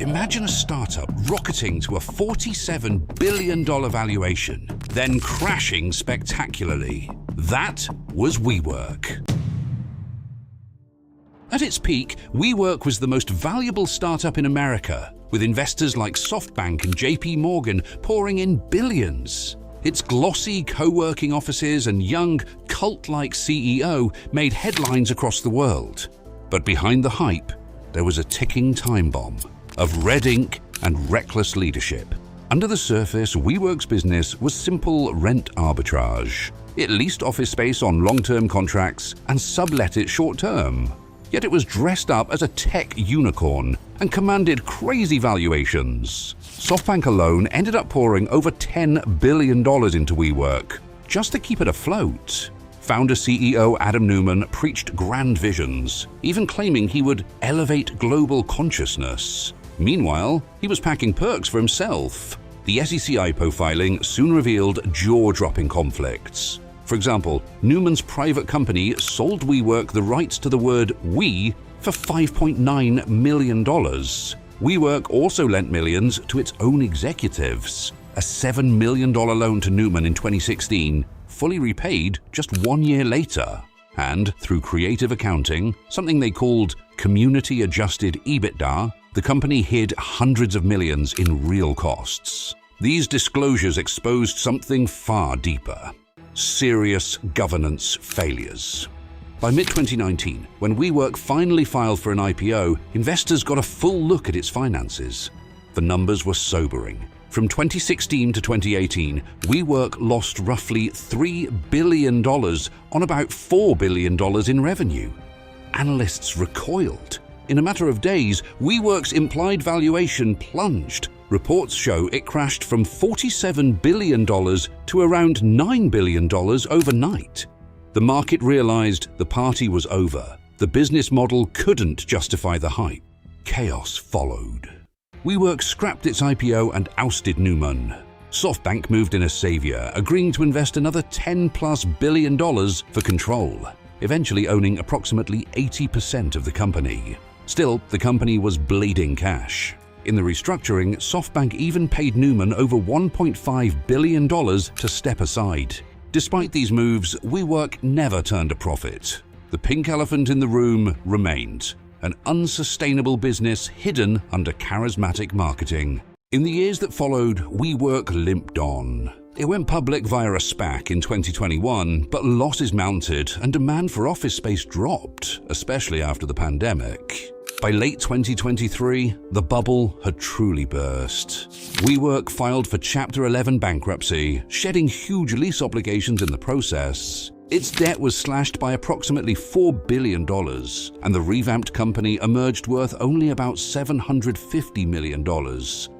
Imagine a startup rocketing to a $47 billion valuation, then crashing spectacularly. That was WeWork. At its peak, WeWork was the most valuable startup in America, with investors like SoftBank and JP Morgan pouring in billions. Its glossy co-working offices and young, cult-like CEO made headlines across the world. But behind the hype, there was a ticking time bomb of red ink and reckless leadership. Under the surface, WeWork's business was simple rent arbitrage. It leased office space on long-term contracts and sublet it short-term. Yet it was dressed up as a tech unicorn and commanded crazy valuations. SoftBank alone ended up pouring over $10 billion into WeWork just to keep it afloat. Founder CEO Adam Neumann preached grand visions, even claiming he would elevate global consciousness. Meanwhile, he was packing perks for himself. The SEC IPO filing soon revealed jaw-dropping conflicts. For example, Neumann's private company sold WeWork the rights to the word "we" for $5.9 million. WeWork also lent millions to its own executives. A $7 million loan to Neumann in 2016, fully repaid just 1 year later. And through creative accounting, something they called community-adjusted EBITDA, the company hid hundreds of millions in real costs. These disclosures exposed something far deeper: serious governance failures. By mid-2019, when WeWork finally filed for an IPO, investors got a full look at its finances. The numbers were sobering. From 2016 to 2018, WeWork lost roughly $3 billion on about $4 billion in revenue. Analysts recoiled. In a matter of days, WeWork's implied valuation plunged. Reports show it crashed from $47 billion to around $9 billion overnight. The market realized the party was over. The business model couldn't justify the hype. Chaos followed. WeWork scrapped its IPO and ousted Neumann. SoftBank moved in as savior, agreeing to invest another $10+ billion for control, eventually owning approximately 80% of the company. Still, the company was bleeding cash. In the restructuring, SoftBank even paid Neumann over $1.5 billion to step aside. Despite these moves, WeWork never turned a profit. The pink elephant in the room remained: an unsustainable business hidden under charismatic marketing. In the years that followed, WeWork limped on. It went public via a SPAC in 2021, but losses mounted and demand for office space dropped, especially after the pandemic. By late 2023, the bubble had truly burst. WeWork filed for Chapter 11 bankruptcy, shedding huge lease obligations in the process. Its debt was slashed by approximately $4 billion, and the revamped company emerged worth only about $750 million,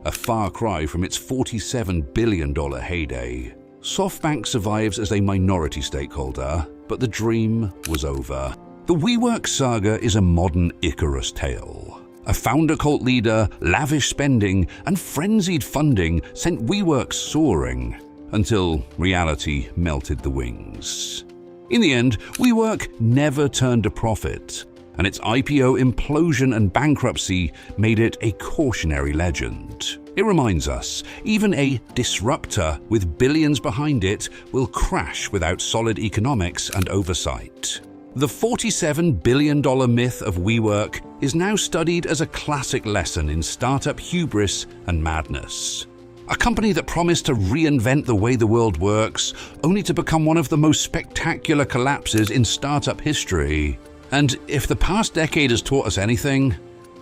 a far cry from its $47 billion heyday. SoftBank survives as a minority stakeholder, but the dream was over. The WeWork saga is a modern Icarus tale. A founder cult leader, lavish spending, and frenzied funding sent WeWork soaring, until reality melted the wings. In the end, WeWork never turned a profit, and its IPO implosion and bankruptcy made it a cautionary legend. It reminds us, even a disruptor with billions behind it will crash without solid economics and oversight. The $47 billion myth of WeWork is now studied as a classic lesson in startup hubris and madness. A company that promised to reinvent the way the world works, only to become one of the most spectacular collapses in startup history. And if the past decade has taught us anything,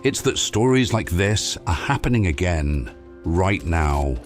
it's that stories like this are happening again, right now.